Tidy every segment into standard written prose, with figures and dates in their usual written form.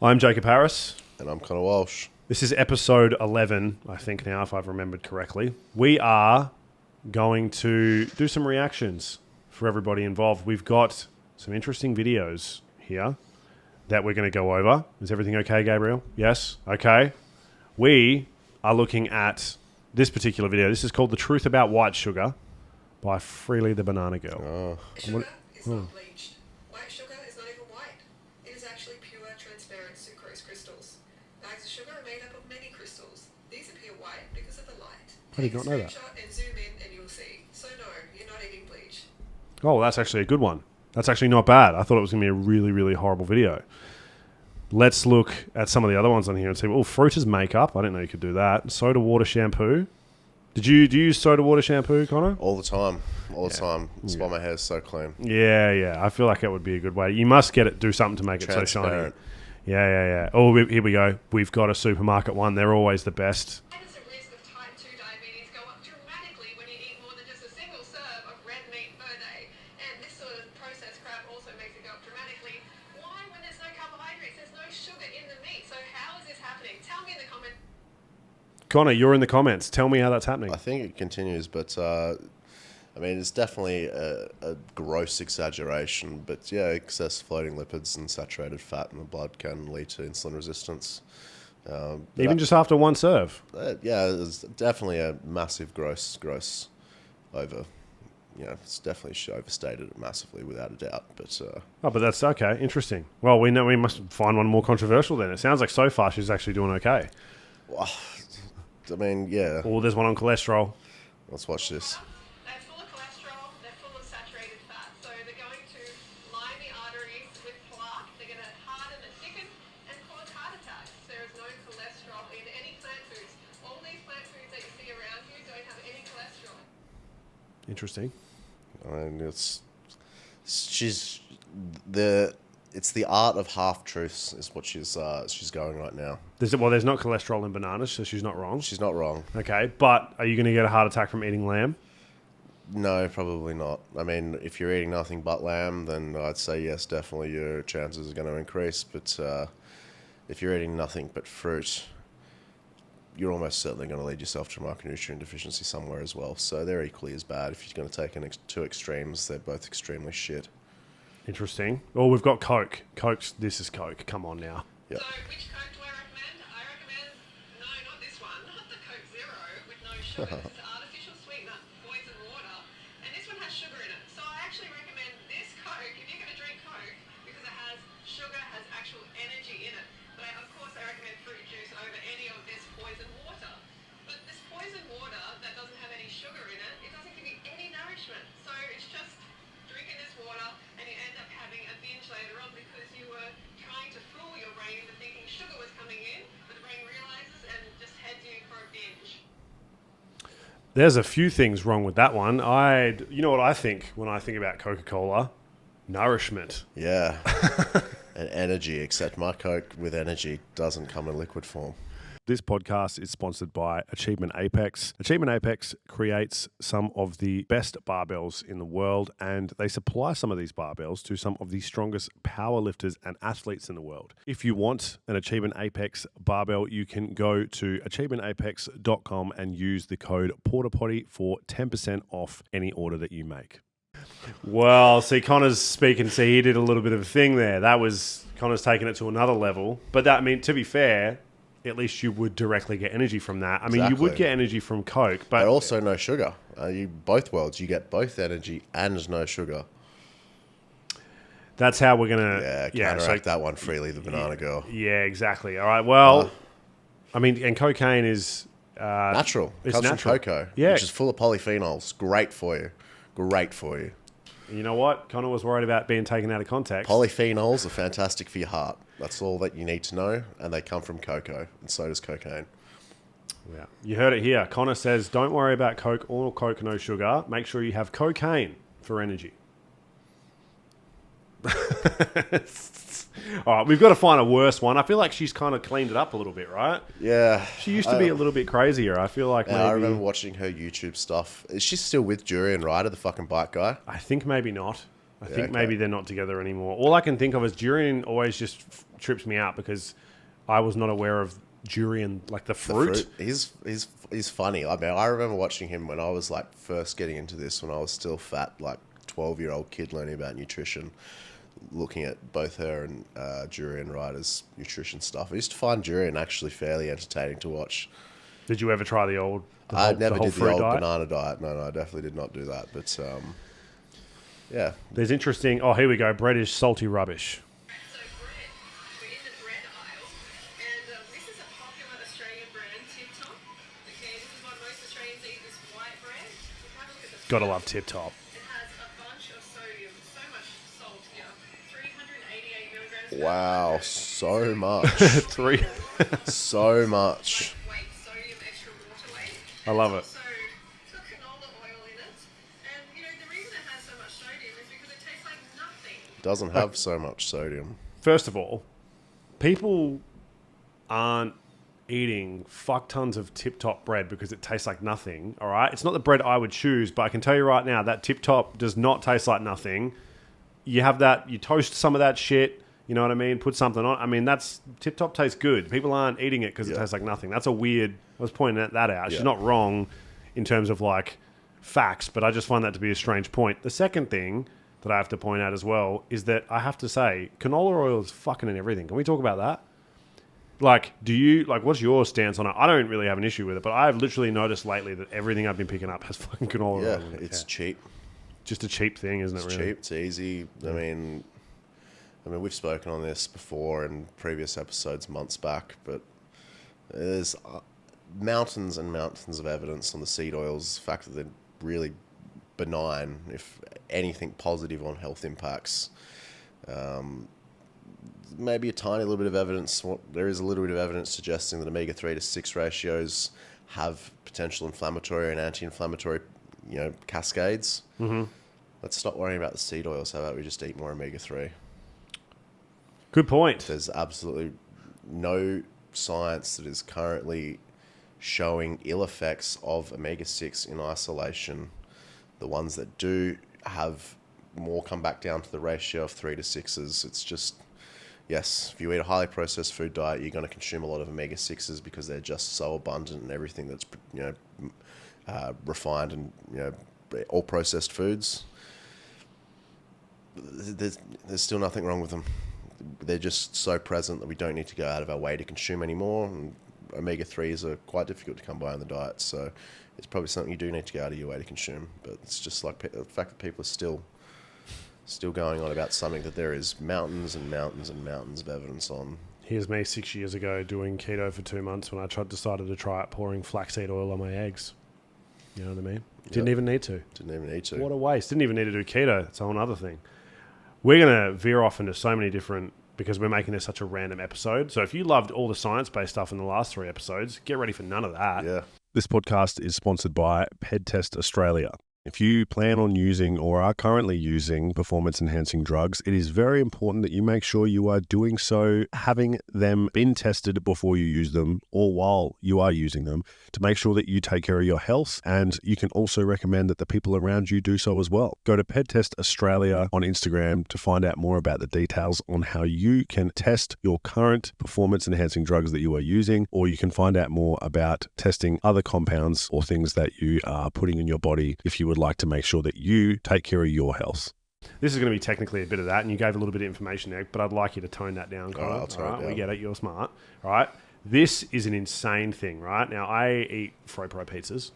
I'm Jacob Harris. And I'm Connor Walsh. This is episode 11, I think now, if I've remembered correctly. We are going to do some reactions for everybody involved. We've got some interesting videos here that we're going to go over. Is everything okay, Gabriel? Yes? Okay. We are looking at this particular video. This is called The Truth About White Sugar by Freely the Banana Girl. Sugar is not bleached. White sugar is not even white. It is actually pure, transparent sucrose crystals. Bags of sugar are made up of many crystals. These appear white because of the light. I did not know that. Take a screenshot and zoom in and you'll see. So no, you're not eating bleach. Oh, that's actually a good one. That's actually not bad. I thought it was going to be a really, really horrible video. Let's look at some of the other ones on here and see. Oh, fruit is makeup. I didn't know you could do that. Soda water shampoo. Do you use soda water shampoo, Connor? All the time. All the time. That's why my hair's so clean. Yeah. I feel like that would be a good way. You must do something to make it so shiny. Yeah. Oh, here we go. We've got a supermarket one. They're always the best. Why does the risk of type 2 diabetes go up dramatically when you eat more than just a single serve of red meat per day? And this sort of processed crap also makes it go up dramatically. Why, when there's no carbohydrates, there's no sugar in the meat? So how is this happening? Tell me in the comments. Connor, you're in the comments. Tell me how that's happening. I think it continues, but it's definitely a gross exaggeration. But yeah, excess floating lipids and saturated fat in the blood can lead to insulin resistance. Even just after one serve. It's definitely a massive gross over. It's definitely overstated massively without a doubt. But But that's okay. Interesting. Well, we know we must find one more controversial then. It sounds like so far she's actually doing okay. yeah. Oh, there's one on cholesterol. Let's watch this. They're full of cholesterol, they're full of saturated fat. So they're going to line the arteries with plaque. They're going to harden and thicken and cause heart attacks. There is no cholesterol in any plant foods. All these plant foods that you see around you don't have any cholesterol. Interesting. It's the art of half truths is what she's going right now. There's not cholesterol in bananas, so she's not wrong. She's not wrong. Okay, but are you going to get a heart attack from eating lamb? No, probably not. If you're eating nothing but lamb, then I'd say yes, definitely your chances are going to increase. But if you're eating nothing but fruit, you're almost certainly going to lead yourself to micronutrient deficiency somewhere as well. So they're equally as bad. If you're going to take two extremes, they're both extremely shit. Interesting. Oh, we've got Coke. This is Coke. Come on now. Yep. So which Coke do I recommend? I recommend, no, not this one, not the Coke Zero with no sugar. It's an artificial sweetener, poison water, and this one has sugar in it. So I actually recommend this Coke if you're going to drink Coke because it has sugar, has actual energy in it. But of course I recommend fruit juice over any of this poison water. But this poison water that doesn't have any sugar in it, it doesn't give you any nourishment. So it's just drinking this water and you end up having a binge later on because you were trying to fool your brain into thinking sugar was coming in, but the brain realizes and just heads you for a binge. There's a few things wrong with that one. You know what I think when I think about Coca-Cola? Nourishment. Yeah. And energy, except my Coke with energy doesn't come in liquid form. This podcast is sponsored by Achievement Apex. Achievement Apex creates some of the best barbells in the world, and they supply some of these barbells to some of the strongest power lifters and athletes in the world. If you want an Achievement Apex barbell, you can go to achievementapex.com and use the code PORTAPOTTY for 10% off any order that you make. Well, see, Connor's speaking. See, he did a little bit of a thing there. Connor's taking it to another level. But to be fair, at least you would directly get energy from that. You would get energy from Coke, but also no sugar. Both worlds, you get both energy and no sugar. That's how we're gonna counteract that one. Freely the banana girl. Yeah, exactly. All right. Well, and cocaine is natural. It comes natural. from cocoa, yeah, which is full of polyphenols. Great for you. You know what? Connor was worried about being taken out of context. Polyphenols are fantastic for your heart. That's all that you need to know, and they come from cocoa, and so does cocaine. Yeah, you heard it here. Connor says, don't worry about Coke or Coke no sugar. Make sure you have cocaine for energy. All right, we've got to find a worse one. I feel like she's kind of cleaned it up a little bit, right? Yeah. She used to be a little bit crazier. I feel like maybe... I remember watching her YouTube stuff. Is she still with Jurian Ryder, the fucking bike guy? I think maybe not. I think maybe they're not together anymore. All I can think of is Jurian always just trips me out because I was not aware of durian, like the fruit. He's funny. I mean, I remember watching him when I was like first getting into this, when I was still fat, like 12-year-old kid learning about nutrition, looking at both her and Durian Ryder's nutrition stuff. I used to find Durian actually fairly entertaining to watch. Did you ever try the old? I never did the old diet? banana diet. No, I definitely did not do that. But yeah, There's interesting. Oh, here we go. Bread is salty rubbish. So bread, we're in the bread aisle, and this is a popular Australian brand, Tip Top. Okay, this is what most Australians eat, this white bread. Have a look at the Gotta love Tip Top. It has a bunch of sodium, so much salt here, 388 milligrams. per wow, 100. so much, 3. so much. Weight, sodium, extra water weight. I love it. So it's got canola oil in it, and the reason it has so much sodium is because it tastes like nothing. Doesn't have so much sodium. First of all, people aren't eating fuck tons of Tip Top bread because it tastes like nothing. All right, it's not the bread I would choose, but I can tell you right now that Tip Top does not taste like nothing. You have that, you toast some of that shit. You know what I mean? Put something on. I mean, that's Tip Top tastes good. People aren't eating it because it tastes like nothing. That's a weird. I was pointing that out. She's not wrong in terms of like facts, but I just find that to be a strange point. The second thing that I have to point out as well is that I have to say canola oil is fucking in everything. Can we talk about that? Like, what's your stance on it? I don't really have an issue with it, but I've literally noticed lately that everything I've been picking up has fucking canola Yeah, oil in it. it's cheap. Just a cheap thing, isn't it? It's Really? cheap. It's easy. I mean, we've spoken on this before in previous episodes months back, but there's mountains and mountains of evidence on the seed oils. The fact that they're really benign, if anything, positive on health impacts. Maybe a tiny little bit of evidence. There is a little bit of evidence suggesting that omega-3 to 6 ratios have potential inflammatory and anti-inflammatory, cascades. Mm-hmm. Let's stop worrying about the seed oils. How about we just eat more omega-3? Good point. There's absolutely no science that is currently showing ill effects of omega-6 in isolation. The ones that do have more come back down to the ratio of 3 to 6s. It's just, yes, if you eat a highly processed food diet, you're going to consume a lot of omega-6s because they're just so abundant in everything that's, refined and, all processed foods. There's still nothing wrong with them. They're just so present that we don't need to go out of our way to consume anymore. And omega-3s are quite difficult to come by in the diet, so it's probably something you do need to go out of your way to consume. But it's just like the fact that people are still going on about something that there is mountains and mountains and mountains of evidence on. Here's me 6 years ago doing keto for 2 months when I decided to try it, pouring flaxseed oil on my eggs. You know what I mean? Didn't even need to. Didn't even need to. What a waste. Didn't even need to do keto. It's a whole other thing. We're going to veer off into so many different, because we're making this such a random episode. So if you loved all the science-based stuff in the last 3 episodes, get ready for none of that. Yeah. This podcast is sponsored by PedTest Australia. If you plan on using or are currently using performance-enhancing drugs, it is very important that you make sure you are doing so, having them been tested before you use them or while you are using them, to make sure that you take care of your health. And you can also recommend that the people around you do so as well. Go to PedTest Australia on Instagram to find out more about the details on how you can test your current performance-enhancing drugs that you are using, or you can find out more about testing other compounds or things that you are putting in your body if you would like to make sure that you take care of your health. This is going to be technically a bit of that, and you gave a little bit of information there, but I'd like you to tone that down, Connor. I'll tone it down. We get it. You're smart. All right. This is an insane thing, right? Now, I eat FroPro pizzas.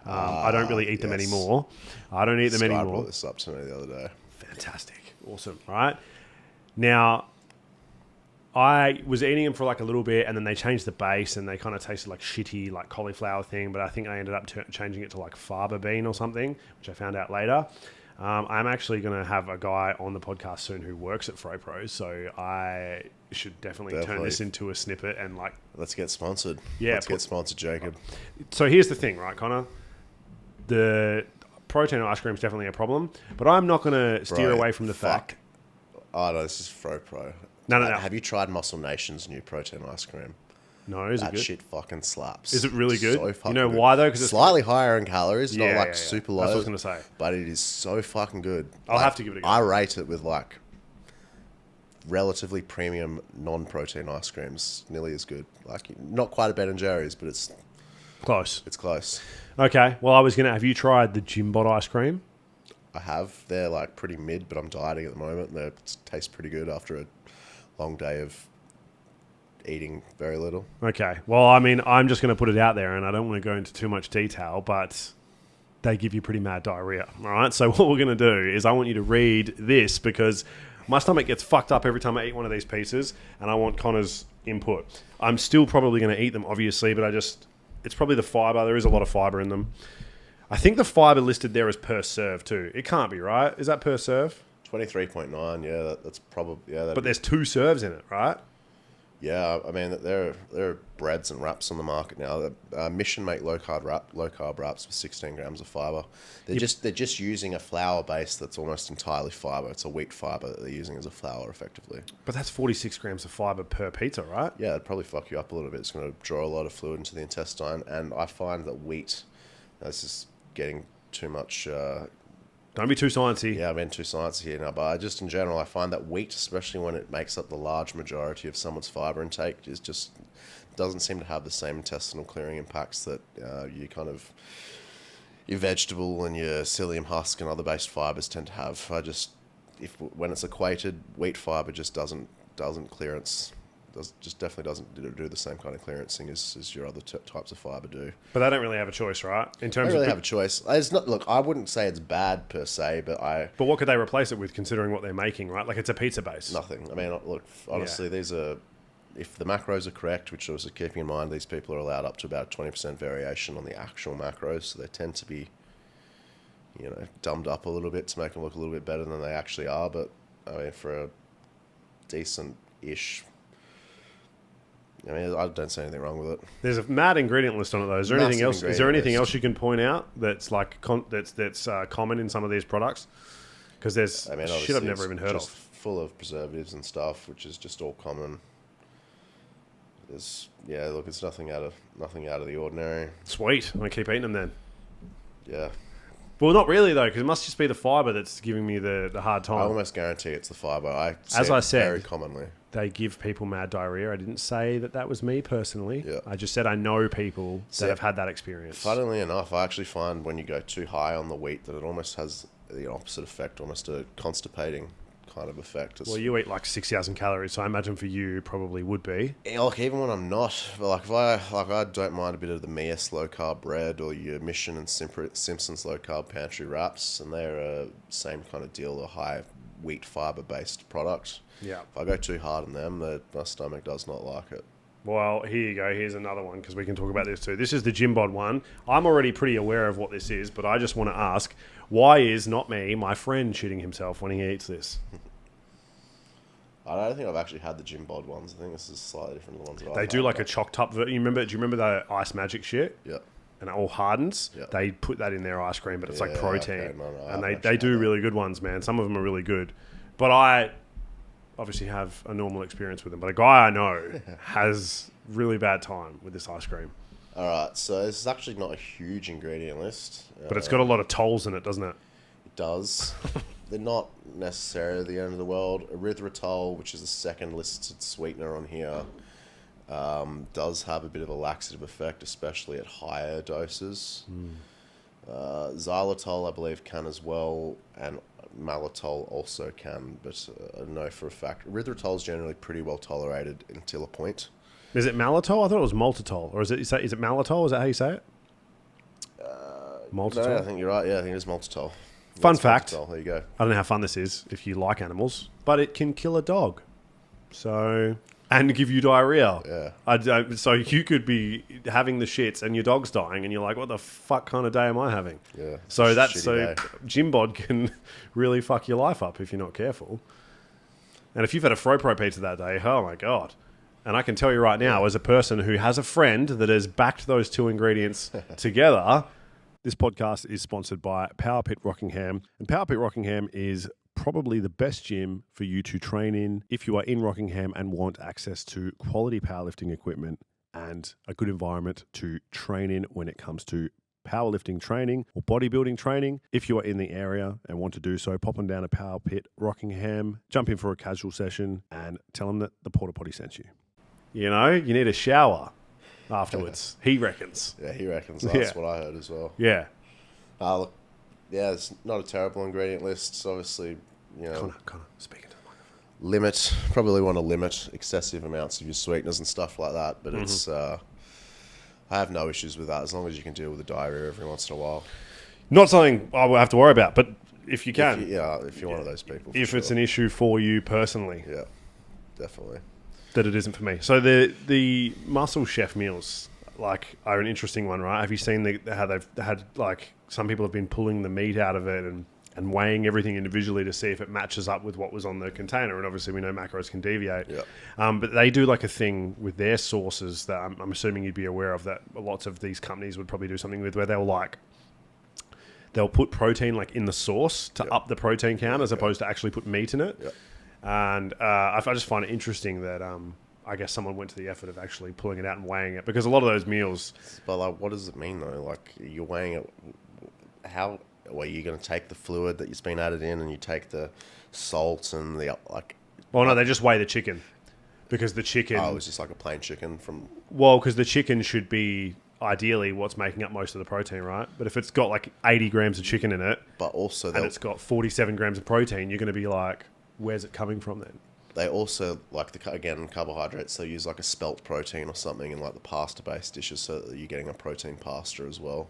I don't really eat them anymore. I don't eat them anymore. Sky brought this up to me the other day. Fantastic. Awesome. Right. Now, I was eating them for like a little bit, and then they changed the base, and they kind of tasted like shitty, like cauliflower thing. But I think I ended up changing it to like fava bean or something, which I found out later. I'm actually going to have a guy on the podcast soon who works at FroPro, so I should definitely turn this into a snippet and like. Let's get sponsored. Yeah, let's get sponsored, Jacob. So here's the thing, right, Connor? The protein ice cream is definitely a problem, but I'm not going to steer away from the fact. Oh no, this is FroPro. No. Have you tried Muscle Nation's new protein ice cream? No, is it that good? shit fucking slaps. Is it really good? So fucking you know good. why though? Because it's slightly higher in calories, not like super low. That's what I was going to say. But it is so fucking good. I'll have to give it a go. I rate it with like relatively premium non-protein ice creams, nearly as good. Like not quite a Ben and Jerry's, but it's Close. close. Okay. Well, I was going to... Have you tried the Jimbot ice cream? I have. They're like pretty mid, but I'm dieting at the moment. They taste pretty good after a long day of eating very little. Okay. Well, I mean, I'm just going to put it out there, and I don't want to go into too much detail, but they give you pretty mad diarrhea. All right. So what we're going to do is I want you to read this because my stomach gets fucked up every time I eat one of these pieces, and I want Connor's input. I'm still probably going to eat them, obviously, but it's probably the fiber. There is a lot of fiber in them. I think the fiber listed there is per serve too. It can't be, right? Is that per serve? 23.9. Yeah, that's probably But there's 2 serves in it, right? Yeah, I mean there are breads and wraps on the market now. Mission make low carb wraps with 16 grams of fiber. They're just using a flour base that's almost entirely fiber. It's a wheat fiber that they're using as a flour effectively. But that's 46 grams of fiber per pizza, right? Yeah, it'd probably fuck you up a little bit. It's going to draw a lot of fluid into the intestine, and I find that wheat. This is getting too much. Don't be too sciencey. Yeah, I'm in too sciencey here now, but in general, I find that wheat, especially when it makes up the large majority of someone's fiber intake, is just doesn't seem to have the same intestinal clearing impacts that your vegetable and your psyllium husk and other based fibers tend to have. When it's equated, wheat fiber just doesn't clearance. Definitely doesn't do the same kind of clearancing as your other types of fiber do. But they don't really have a choice, right? In terms They really of have a choice. It's not. Look, I wouldn't say it's bad per se, but But what could they replace it with, considering what they're making, right? Like it's a pizza base. nothing. I mean, look, honestly, these are. If the macros are correct, which also keeping in mind these people are allowed up to about 20% variation on the actual macros, so they tend to be, dumbed up a little bit to make them look a little bit better than they actually are. But I mean, for a decent-ish. I mean, I don't see anything wrong with it. There's a mad ingredient list on it, though. Is there anything else? Is there anything else you can point out that's like that's common in some of these products? Because there's shit I've never even heard of. Full of preservatives and stuff, which is just all common. It's nothing out of the ordinary. Sweet. I'm gonna keep eating them then. Yeah. Well, not really though, because it must just be the fiber that's giving me the hard time. I almost guarantee it's the fiber. As I said, very commonly. They give people mad diarrhea. I didn't say that was me personally. Yeah. I just said I know people that have had that experience. Funnily enough, I actually find when you go too high on the wheat that it almost has the opposite effect, almost a constipating kind of effect. Well, you eat like 6,000 calories, so I imagine for you probably would be. Yeah, like even when I'm not, but I don't mind a bit of the Mias low carb bread or your Mission and Simpsons low carb pantry wraps, and they're same kind of deal, a high wheat fiber based product. Yeah. If I go too hard on them, my stomach does not like it. Well, here you go. Here's another one because we can talk about this too. This is the Jimbod one. I'm already pretty aware of what this is, but I just want to ask, why is not me, my friend, shitting himself when he eats this? I don't think I've actually had the Jimbod ones. I think this is slightly different than the ones that I've They do like a chocked up. Do you remember the Ice Magic shit? Yeah. And it all hardens. Yeah. They put that in their ice cream, but it's like protein. Okay. No, and they do really good ones, man. Some of them are really good. But I obviously have a normal experience with them. But a guy I know has really bad time with this ice cream. All right, so this is actually not a huge ingredient list. But it's got a lot of tolls in it, doesn't it? It does. They're not necessarily the end of the world. Erythritol, which is the second listed sweetener on here, does have a bit of a laxative effect, especially at higher doses. Xylitol, I believe, can as well, and maltitol also can, but I know for a fact. Erythritol is generally pretty well tolerated until a point. Is it maltitol? I thought it was maltitol. Or is it maltitol? Is that how you say it? Maltitol? No, I think you're right. Yeah, I think it is maltitol. Fun fact. Maltitol. There you go. I don't know how fun this is if you like animals, but it can kill a dog. So, and give you diarrhea. Yeah. So you could be having the shits and your dog's dying and you're like, what the fuck kind of day am I having? Yeah. So Day. Jimbod can really fuck your life up if you're not careful. And if you've had a Fro-Pro pizza that day, oh my God. And I can tell you right now, as a person who has a friend that has backed those two ingredients together, this podcast is sponsored by Power Pit Rockingham. And Power Pit Rockingham is probably the best gym for you to train in if you are in Rockingham and want access to quality powerlifting equipment and a good environment to train in when it comes to powerlifting training or bodybuilding training. If you are in the area and want to do so, pop on down to Power Pit Rockingham, jump in for a casual session and tell them that the Porta Potty sent you. You know, you need a shower afterwards, he reckons. Yeah, he reckons. That's what I heard as well. Yeah. Look, yeah, it's not a terrible ingredient list. It's obviously, Connor, speaking to the microphone. Probably want to limit excessive amounts of your sweeteners and stuff like that. But it's, I have no issues with that as long as you can deal with the diarrhea every once in a while. Not something I will have to worry about, but if you can. If you're one of those people. If it's an issue for you personally. Yeah, definitely. That it isn't for me. So the muscle chef meals are an interesting one, right? Have you seen how they've had some people have been pulling the meat out of it and weighing everything individually to see if it matches up with what was on the container? And obviously we know macros can deviate. Yeah. But they do a thing with their sauces that I'm assuming you'd be aware of, that lots of these companies would probably do something with, where they'll put protein in the sauce to up the protein count as opposed to actually put meat in it. Yep. And I just find it interesting that I guess someone went to the effort of actually pulling it out and weighing it, because a lot of those meals... But what does it mean though? You're weighing it... How... Well, you're going to take the fluid that's been added in and you take the salt and the... Well, no, they just weigh the chicken. Because the chicken... Oh, it's just like a plain chicken from... Well, because the chicken should be... Ideally, what's making up most of the protein, right? But if it's got 80 grams of chicken in it, but also and it's got 47 grams of protein, you're going to be like, where's it coming from then? They also, carbohydrates, they use a spelt protein or something in the pasta-based dishes, so that you're getting a protein pasta as well.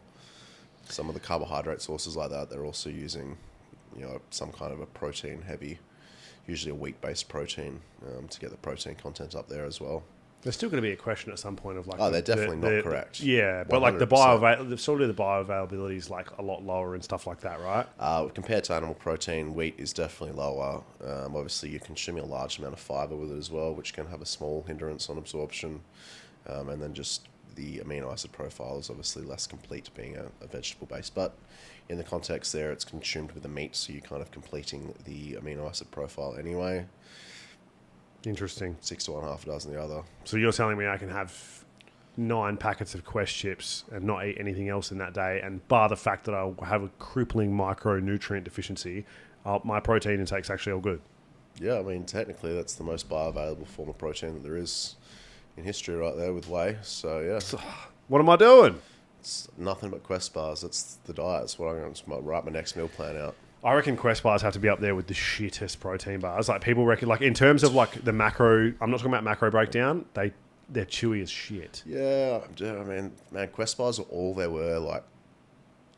Some of the carbohydrate sources like that, they're also using, some kind of a protein-heavy, usually a wheat-based protein, to get the protein content up there as well. There's still going to be a question at some point of they're definitely not correct. Yeah, but 100%. the bioavailability is a lot lower and stuff like that, right? Compared to animal protein, wheat is definitely lower. Obviously, you're consuming a large amount of fiber with it as well, which can have a small hindrance on absorption. And then just the amino acid profile is obviously less complete, being a vegetable base. But in the context there, it's consumed with the meat, so you're kind of completing the amino acid profile anyway. Interesting. 6 to 1, half a dozen the other. So you're telling me I can have 9 packets of Quest chips and not eat anything else in that day, and bar the fact that I'll have a crippling micronutrient deficiency, my protein intake's actually all good? Yeah, I mean, technically that's the most bioavailable form of protein that there is in history right there with whey. So, yeah. So, what am I doing? It's nothing but Quest bars. That's the diet. That's what I'm going to write my next meal plan out. I reckon Quest bars have to be up there with the shittest protein bars. People reckon, in terms of the macro, I'm not talking about macro breakdown, they're chewy as shit. Yeah, I mean, man, Quest bars are all there were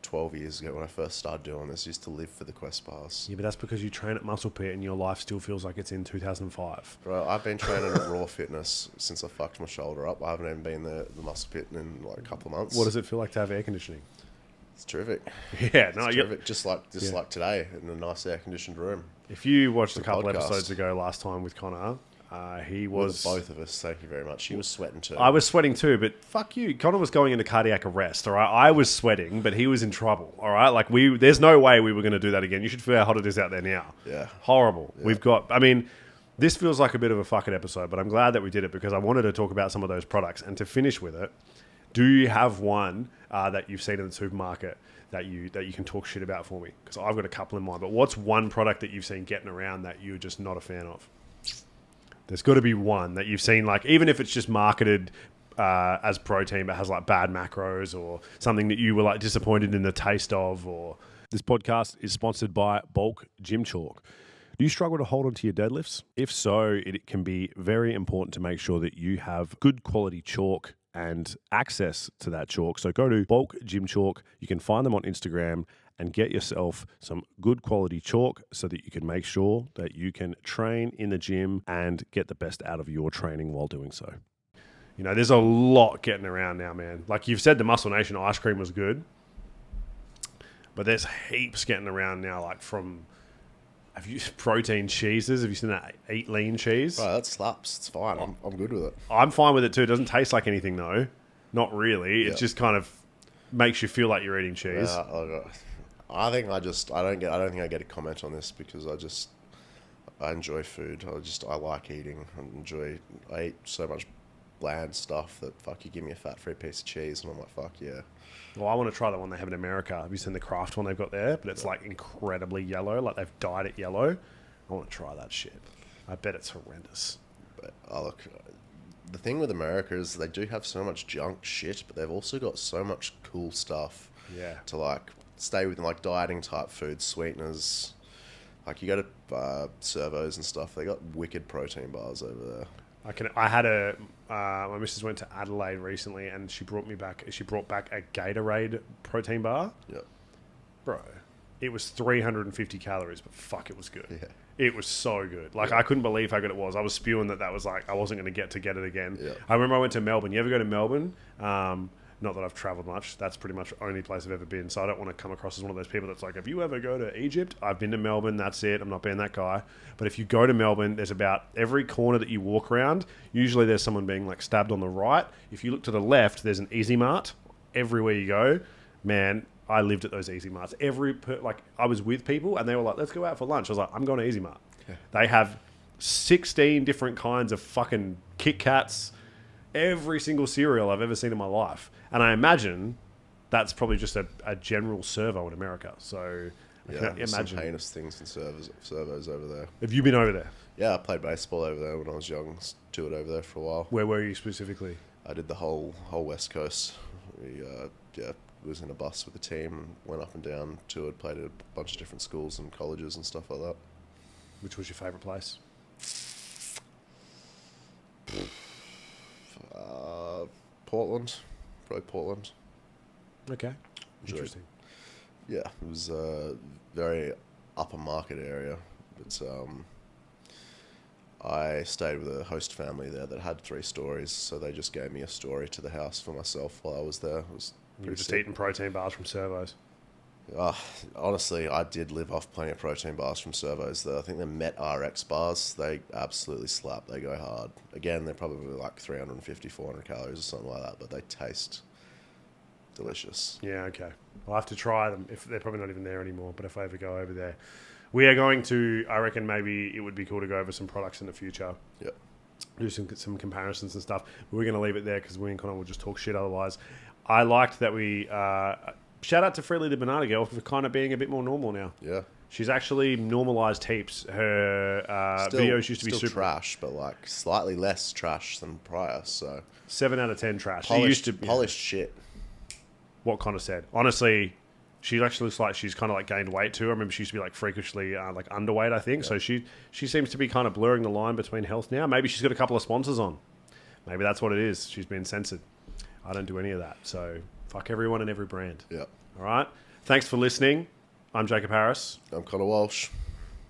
12 years ago when I first started doing this. I used to live for the Quest bars. Yeah, but that's because you train at Muscle Pit and your life still feels like it's in 2005. Bro, I've been training at Raw Fitness since I fucked my shoulder up. I haven't even been there at the Muscle Pit in a couple of months. What does it feel like to have air conditioning? It's terrific. Yeah, no, it's terrific. Just like today in a nice air conditioned room. If you watched a couple episodes ago last time with Connor, he was... Both of us, thank you very much. He was sweating too. I was sweating too, but fuck you. Connor was going into cardiac arrest, all right? I was sweating, but he was in trouble, all right? There's no way we were going to do that again. You should feel how hot it is out there now. Yeah. Horrible. Yeah. This feels like a bit of a fucking episode, but I'm glad that we did it because I wanted to talk about some of those products. And to finish with it, do you have one that you've seen in the supermarket that you can talk shit about for me? Because I've got a couple in mind. But what's one product that you've seen getting around that you're just not a fan of? There's got to be one that you've seen, even if it's just marketed as protein but has bad macros, or something that you were disappointed in the taste of. Or this podcast is sponsored by Bulk Gym Chalk. Do you struggle to hold on to your deadlifts? If so, it can be very important to make sure that you have good quality chalk and access to that chalk. So go to Bulk Gym Chalk. You can find them on Instagram and get yourself some good quality chalk so that you can make sure that you can train in the gym and get the best out of your training while doing so. There's a lot getting around now, man. You've said, the Muscle Nation ice cream was good, but there's heaps getting around now, from... Have you protein cheeses? Have you seen that Eat Lean cheese? Right, that slaps. It's fine. I'm good with it. I'm fine with it too. It doesn't taste like anything though. Not really. Yeah. It just kind of makes you feel like you're eating cheese. I don't think I get a comment on this because I enjoy food. I like eating. I eat so much bland stuff that, fuck, you give me a fat-free piece of cheese, and I'm like, fuck, yeah. Well, I want to try the one they have in America. Have you seen the craft one they've got there? But it's like incredibly yellow. Like they've dyed it yellow. I want to try that shit. I bet it's horrendous. But, look, the thing with America is they do have so much junk shit, but they've also got so much cool stuff. Yeah. To, like, stay with, like, dieting type foods, sweeteners. Like, you go to servos and stuff, they got wicked protein bars over there. My missus went to Adelaide recently, and she brought back a Gatorade protein bar. Yep. Bro, it was 350 calories, but fuck, it was good. Yeah. It was so good. Like, I couldn't believe how good it was. I was spewing that was like, I wasn't going to get it again. Yeah. I remember I went to Melbourne. You ever go to Melbourne? Not that I've travelled much. That's pretty much the only place I've ever been. So I don't want to come across as one of those people that's like, if you ever go to Egypt, I've been to Melbourne, that's it. I'm not being that guy. But if you go to Melbourne, there's about every corner that you walk around, usually there's someone being like stabbed on the right. If you look to the left, there's an Easy Mart. Everywhere you go, man, I lived at those Easy Marts. I was with people and they were like, let's go out for lunch. I was like, I'm going to Easy Mart. Yeah. They have 16 different kinds of fucking Kit Kats, every single cereal I've ever seen in my life. And I imagine that's probably just a general servo in America. So I can imagine. Some heinous things in servos over there. Have you been over there? Yeah, I played baseball over there when I was young. Toured over there for a while. Where were you specifically? I did the whole West Coast. We was in a bus with the team and went up and down, toured, played at a bunch of different schools and colleges and stuff like that. Which was your favourite place? Portland. Probably Portland. Okay. Interesting. Yeah, it was a very upper market area. But I stayed with a host family there that had 3 stories, so they just gave me a story to the house for myself while I was there. It was you were just eating protein bars from servos? Honestly, I did live off plenty of protein bars from servos though. I think the Met RX bars, they absolutely slap. They go hard. Again, they're probably like 350, 400 calories or something like that, but they taste delicious. Yeah, okay. I'll have to try them. If they're probably not even there anymore, but if I ever go over there. We are going to, I reckon maybe it would be cool to go over some products in the future. Yep. Do some comparisons and stuff. But we're going to leave it there because we and Connor will just talk shit otherwise. I liked that we... shout out to Freely the Banana Girl for kind of being a bit more normal now. Yeah. She's actually normalised heaps. Her videos used to be super... trash, but like slightly less trash than prior, so... 7 out of 10 trash. Polished shit. What Connor said. Honestly... She actually looks like she's kind of like gained weight too. I remember she used to be like freakishly like underweight, I think. Yeah. So she seems to be kind of blurring the line between health now. Maybe she's got a couple of sponsors on. Maybe that's what it is. She's been censored. I don't do any of that. So fuck everyone and every brand. Yeah. All right. Thanks for listening. I'm Jacob Harris. I'm Connor Walsh.